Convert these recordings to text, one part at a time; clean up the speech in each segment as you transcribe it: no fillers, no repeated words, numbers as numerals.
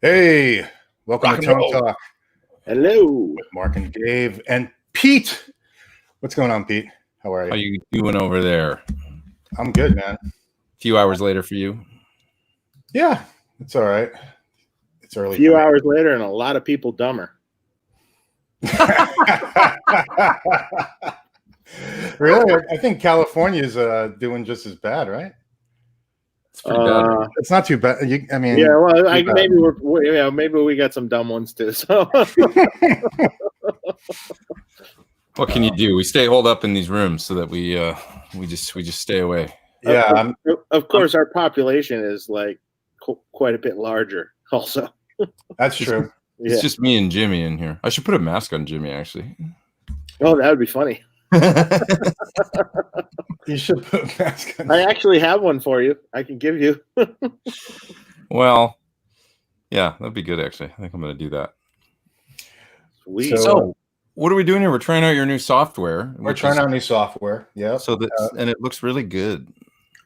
Hey, welcome Rock to and Tone roll. Talk Hello. with Mark and Dave and Pete. What's going on, Pete? How are How you? you doing over there? I'm good, man. A few hours later for you. Yeah, it's all right. It's A early. few hours later, and a lot of people dumber. Really? I think California is doing just as bad, right? It's pretty bad. It's not too bad. I mean, Yeah, well, bad. maybe we got some dumb ones too. So What can you do? We stay holed up in these rooms so that we just stay away. Yeah, of course, our population is like quite a bit larger. Also, that's true. It's just me and Jimmy in here. I should put a mask on Jimmy, actually. Oh, that would be funny. You should put a mask on. I actually have one for you. I can give you. Well, yeah, that'd be good, actually. I think I'm going to do that. Sweet. So, what are we doing here? We're trying out your new software. We're trying out new software. Yeah. So that and it looks really good.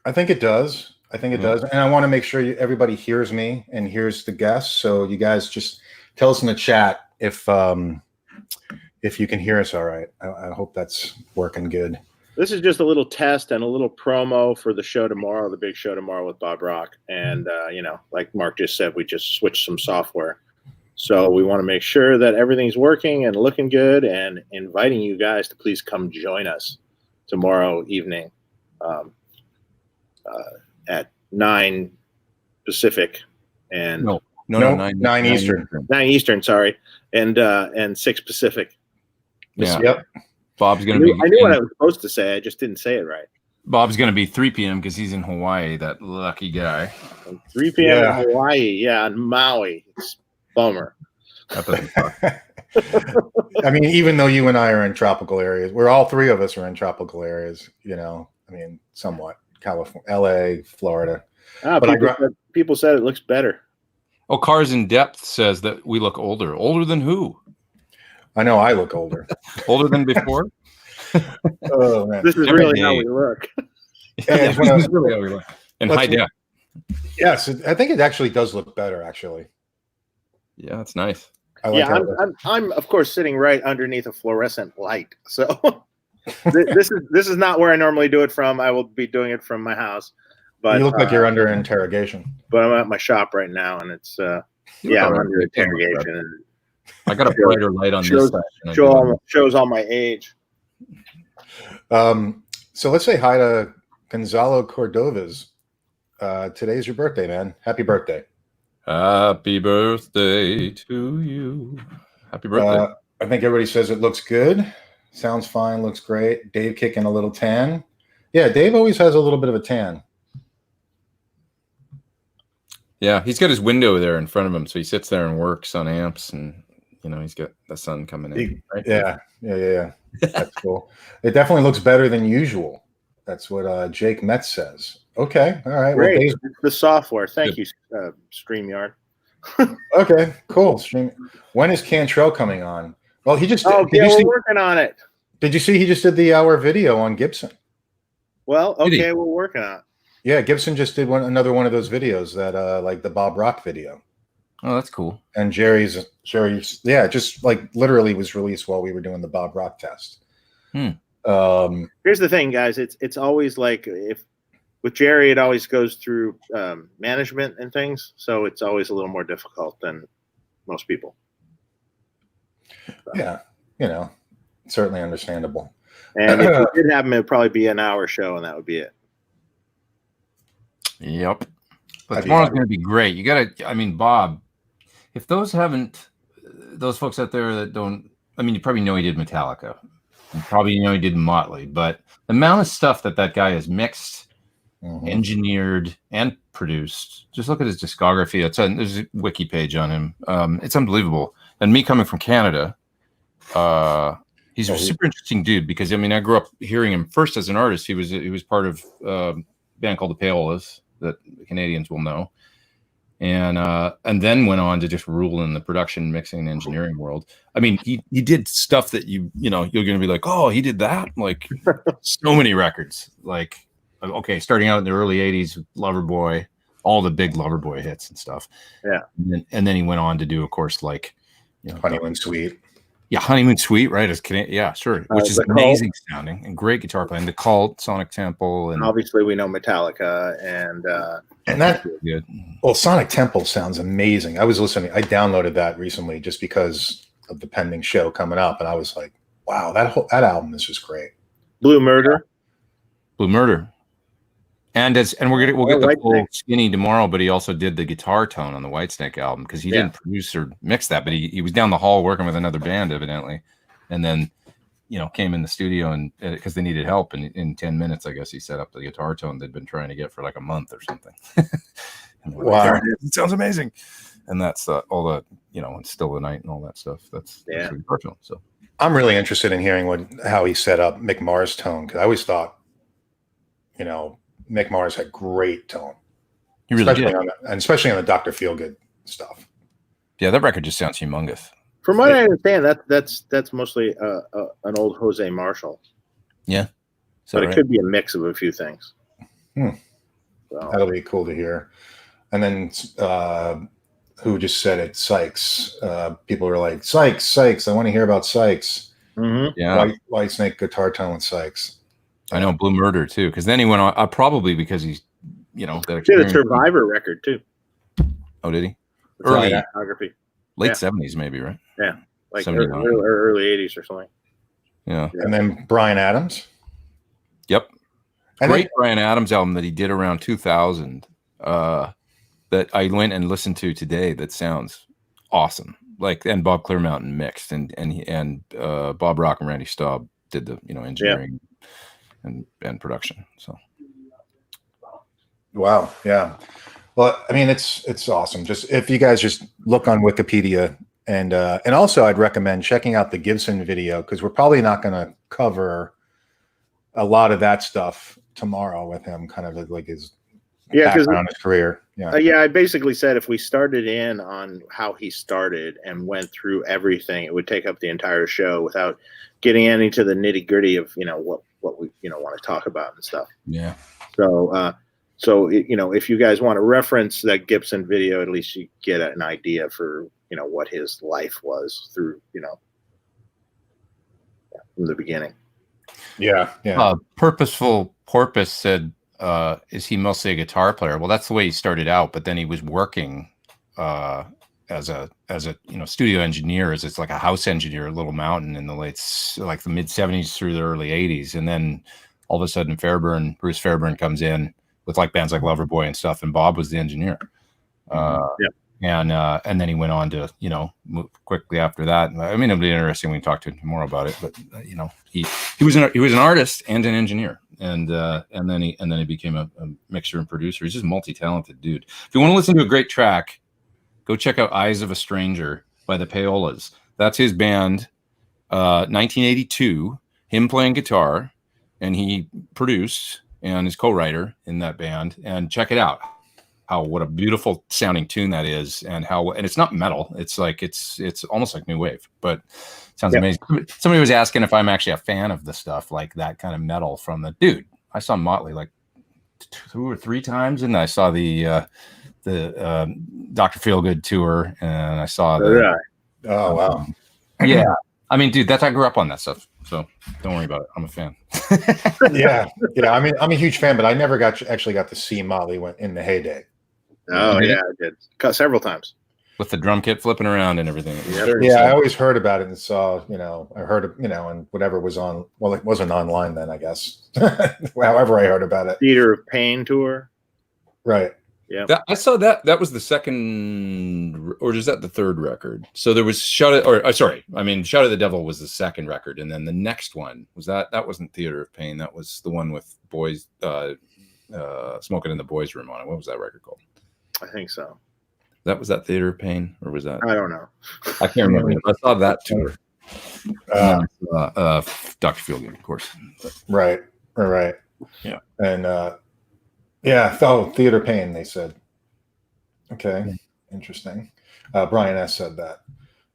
I think it does. And I want to make sure everybody hears me and hears the guests. So you guys just tell us in the chat if you can hear us all right. I hope that's working good. This is just a little test and a little promo for the show tomorrow, the big show tomorrow with Bob Rock. And, like Mark just said, we just switched some software. So we want to make sure that everything's working and looking good and inviting you guys to please come join us tomorrow evening at 9 Pacific and No, 9 Eastern. 9 Eastern, sorry, and 6 Pacific. Yeah. Yep. Bob's going to be. I knew what I was supposed to say. I just didn't say it right. Bob's going to be 3 p.m. because he's in Hawaii. That lucky guy. 3 p.m. in Hawaii, yeah, on Maui. It's bummer. That doesn't suck. I mean, even though you and I are in tropical areas, we're all three of us are in tropical areas. Somewhat California, LA, Florida. People said it looks better. Oh, Cars in Depth says that we look older. Older than who? I know I look older. Older than before? Oh, man. This is really how we look. This is really how we look. And high def. Yes, I think it actually does look better, actually. Yeah, that's nice. I'm of course sitting right underneath a fluorescent light. So this is not where I normally do it from. I will be doing it from my house. But you look like you're under interrogation. But I'm at my shop right now, and it's I'm under interrogation. And I got a brighter light on this side. Shows all my age. So let's say hi to Gonzalo Cordovas. Today's your birthday, man. Happy birthday. Happy birthday to you. Happy birthday. I think everybody says it looks good. Sounds fine. Looks great. Dave kicking a little tan. Yeah, Dave always has a little bit of a tan. Yeah, he's got his window there in front of him, so he sits there and works on amps, and he's got the sun coming in. Right? Yeah. That's cool. It definitely looks better than usual. That's what Jake Metz says. Okay, all right. Great. Well, the software. Thank you, StreamYard. Okay, cool. When is Cantrell coming on? Well, he just. We're working on it. Did you see he just did the hour video on Gibson? Well, okay, we're working on it. Yeah, Gibson just did another one of those videos that like the Bob Rock video. Oh, that's cool. And Jerry's just like literally was released while we were doing the Bob Rock test. Here's the thing, guys. It's always like with Jerry, it always goes through management and things, so it's always a little more difficult than most people. So. Yeah, certainly understandable. And if it did happen, it'd probably be an hour show, and that would be it. Yep. But tomorrow's going to be great. You got to, Bob, if those folks out there that don't, you probably know he did Metallica. You probably know he did Motley, but the amount of stuff that guy has mixed, engineered, and produced, just look at his discography. There's a wiki page on him. It's unbelievable. And me coming from Canada, he's a super interesting dude because, I grew up hearing him first as an artist. He was part of a band called the Paolas that the Canadians will know. And then went on to just rule in the production, mixing, and engineering world. He did stuff that you're going to be like, oh, he did that. Like so many records. Like, okay, starting out in the early '80s with Loverboy, all the big Loverboy hits and stuff. Yeah. And then he went on to do, of course, like, Honeymoon Suite. Yeah, Honeymoon Suite, right? Yeah, sure. Which is amazing sounding and great guitar playing. The Cult, Sonic Temple, and obviously we know Metallica and that. Good. Well, Sonic Temple sounds amazing. I was listening. I downloaded that recently just because of the pending show coming up, and I was like, "Wow, that album is just great." Blue Murder. Blue Murder. And we'll get the full Whitesnake. Skinny tomorrow, but he also did the guitar tone on the Whitesnake album because he didn't produce or mix that, but he was down the hall working with another band evidently, and then came in the studio and because they needed help, and in 10 minutes, I guess he set up the guitar tone they'd been trying to get for like a month or something. Wow, like, it sounds amazing, and that's all the and Still the Night and all that stuff. That's the guitar tone. So I'm really interested in hearing how he set up Mick Mars' tone because I always thought, Mick Mars had great tone. He really especially did. especially on the Dr. Feelgood stuff. Yeah, that record just sounds humongous. From what I understand, that's mostly an old Jose Marshall. Yeah, but it could be a mix of a few things. So. That'll be cool to hear. And then who just said it? Sykes. People are like, Sykes. I want to hear about Sykes. Mm-hmm. Yeah, Whitesnake guitar tone with Sykes. I know Blue Murder too, because then he went on. Probably because he's, that did a Survivor record too. Oh, did he? Early biography. Late 70s, maybe, right? Yeah, like early 80s or something. Yeah. And then Bryan Adams. Yep. Great Bryan Adams album that he did around 2000 that I went and listened to today. That sounds awesome. And Bob Clearmountain mixed, and Bob Rock and Randy Staub did the engineering and production. So. Wow. Yeah. Well, I mean, it's awesome. Just if you guys just look on Wikipedia, and also I'd recommend checking out the Gibson video because we're probably not going to cover a lot of that stuff tomorrow with him, kind of like his background, his career. Yeah. I basically said if we started in on how he started and went through everything, it would take up the entire show without getting into the nitty gritty of what we want to talk about and stuff. Yeah. So if you guys want to reference that Gibson video, at least you get an idea for what his life was through from the beginning. Yeah. Purposeful Porpoise said, is he mostly a guitar player? Well, that's the way he started out, but then he was working as a studio engineer, it's like a house engineer at Little Mountain in the the mid 70s through the early 80s, and then all of a sudden Bruce Fairburn comes in with bands like Loverboy and stuff, and Bob was the engineer. And then he went on to move quickly after that. I mean, it'll be interesting when we talk to him tomorrow about it. But he was an artist and an engineer, and then he became a mixer and producer. He's just a multi-talented dude. If you want to listen to a great track, go check out "Eyes of a Stranger" by the Payolas. That's his band, 1982. Him playing guitar, and he produced and is co-writer in that band. And check it out. What a beautiful sounding tune that is, and it's not metal. It's it's almost like new wave, but it sounds amazing. Somebody was asking if I'm actually a fan of the stuff like that kind of metal from the dude. I saw Motley 2 or 3 times, and I saw the Dr. Feelgood tour, and I saw the. Oh wow! Yeah, I mean, dude, I grew up on that stuff, so don't worry about it. I'm a fan. yeah. I mean, I'm a huge fan, but I never actually got to see Motley in the heyday. Oh yeah, I did several times with the drum kit flipping around and everything. I always heard about it and saw, I heard it, and whatever was on. Well, it wasn't online then, I guess. However, I heard about it. Theater of Pain tour. Right. Yeah. I saw that. That was the second, or is that the third record? So there was Shout of the Devil was the second record, and then the next one was that wasn't Theater of Pain. That was the one with boys smoking in the boys' room on it. What was that record called? I think so. That was that Theater of Pain, or was that? I don't know. I can't remember. I saw that tour. Dr. Feelgood, of course. Right. Yeah. And Theater Pain, they said. Okay. Interesting. Brian S. said that.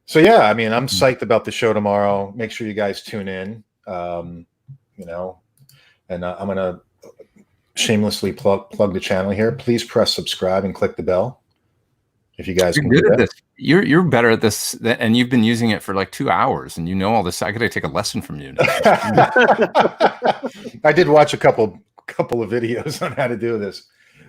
So yeah, I mean, I'm psyched about the show tomorrow. Make sure you guys tune in. And I'm gonna shamelessly plug the channel here. Please press subscribe and click the bell. If you guys You're can good do at that. this. You're better at this, and you've been using it for like 2 hours, and you know all this. I gotta take a lesson from you now. I did watch a couple of videos on how to do this.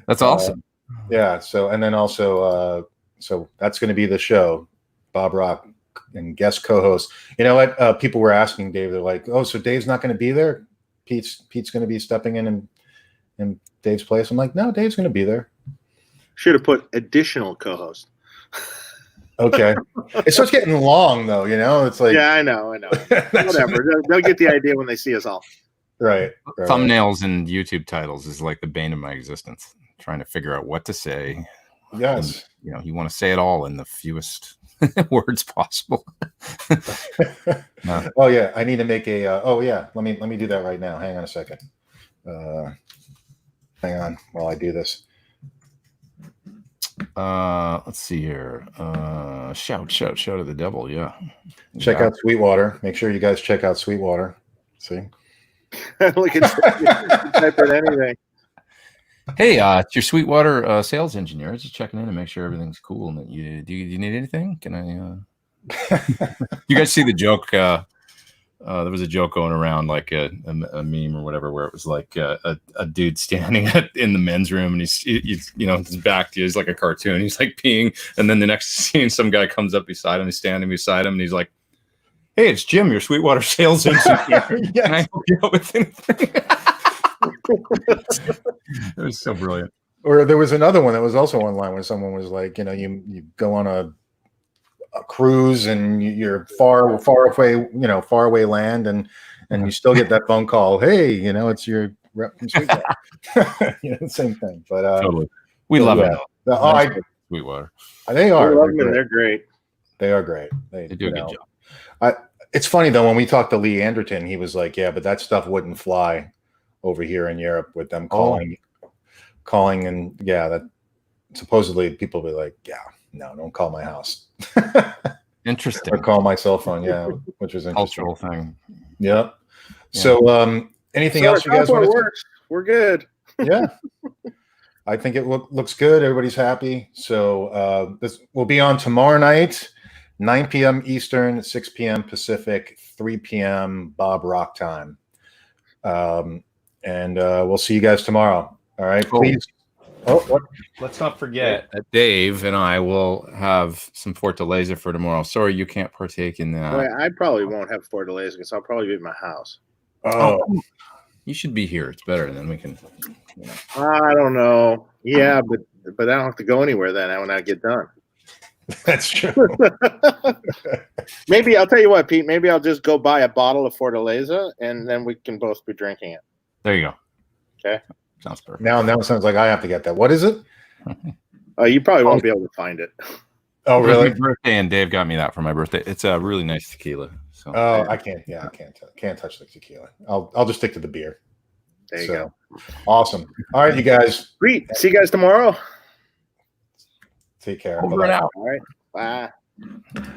That's awesome. Yeah. So, and then also, so that's going to be the show, Bob Rock and guest co-host. You know what? People were asking Dave. They're like, "Oh, so Dave's not going to be there? Pete's going to be stepping in Dave's place." I'm like, "No, Dave's going to be there." Should have put additional co-host. Okay. It starts getting long, though. You know, it's like, Yeah, I know. Whatever. They'll get the idea when they see us all. Right. Thumbnails and YouTube titles is like the bane of my existence. Trying to figure out what to say. Yes. And, you want to say it all in the fewest words possible. Oh yeah, I need to make a. Oh yeah, let me do that right now. Hang on a second. Hang on while I do this. Let's see here. Shout at the devil. Yeah. Check out Sweetwater. Make sure you guys check out Sweetwater. See. Look at type in anything. Hey, it's your Sweetwater sales engineer. Just checking in to make sure everything's cool. And that do you need anything? Can I? You guys see the joke? There was a joke going around, like a meme or whatever, where it was like a dude standing in the men's room, and he's his back to you. He's like a cartoon. He's like peeing, and then the next scene, some guy comes up beside him. He's standing beside him, and he's like, "Hey, it's Jim, your Sweetwater sales engineer. Yes. Can I help you out with anything?" It was so brilliant. Or there was another one that was also online where someone was like, you go on a cruise and you're far away land, and you still get that phone call. Hey, it's your rep from Sweetwater. Same thing. But Totally, we love it. Sweetwater. They They are. Love them. They're great. They are great. do a good job. It's funny though, when we talked to Lee Anderton, he was like, "Yeah, but that stuff wouldn't fly over here in Europe with them calling, and that supposedly people be like, yeah, no, don't call my house." Interesting. Or call my cell phone, which was interesting. Cultural thing. Yeah. So, anything else you guys want to say? We're good. Yeah. I think it looks good. Everybody's happy. So this will be on tomorrow night, 9 p.m. Eastern, 6 p.m. Pacific, 3 p.m. Bob Rock time. And we'll see you guys tomorrow. All right. Please. What? Let's not forget that Dave and I will have some Fortaleza for tomorrow. Sorry, you can't partake in that. Well, I probably won't have Fortaleza because I'll probably be at my house. Oh, you should be here. It's better, and then we can. I don't know. Yeah, but I don't have to go anywhere then when I get done. that's true. Maybe I'll tell you what, Pete. Maybe I'll just go buy a bottle of Fortaleza, and then we can both be drinking it. There you go. Okay. Sounds perfect. Now it sounds like I have to get that. What is it? You probably won't be able to find it. Oh, It was really? my birthday, and Dave got me that for my birthday. It's a really nice tequila. So. Oh, I can't. Yeah, I can't touch the tequila. I'll just stick to the beer. There you go. Awesome. All right, you guys. Great. See you guys tomorrow. Take care. Over and out. All right. Bye.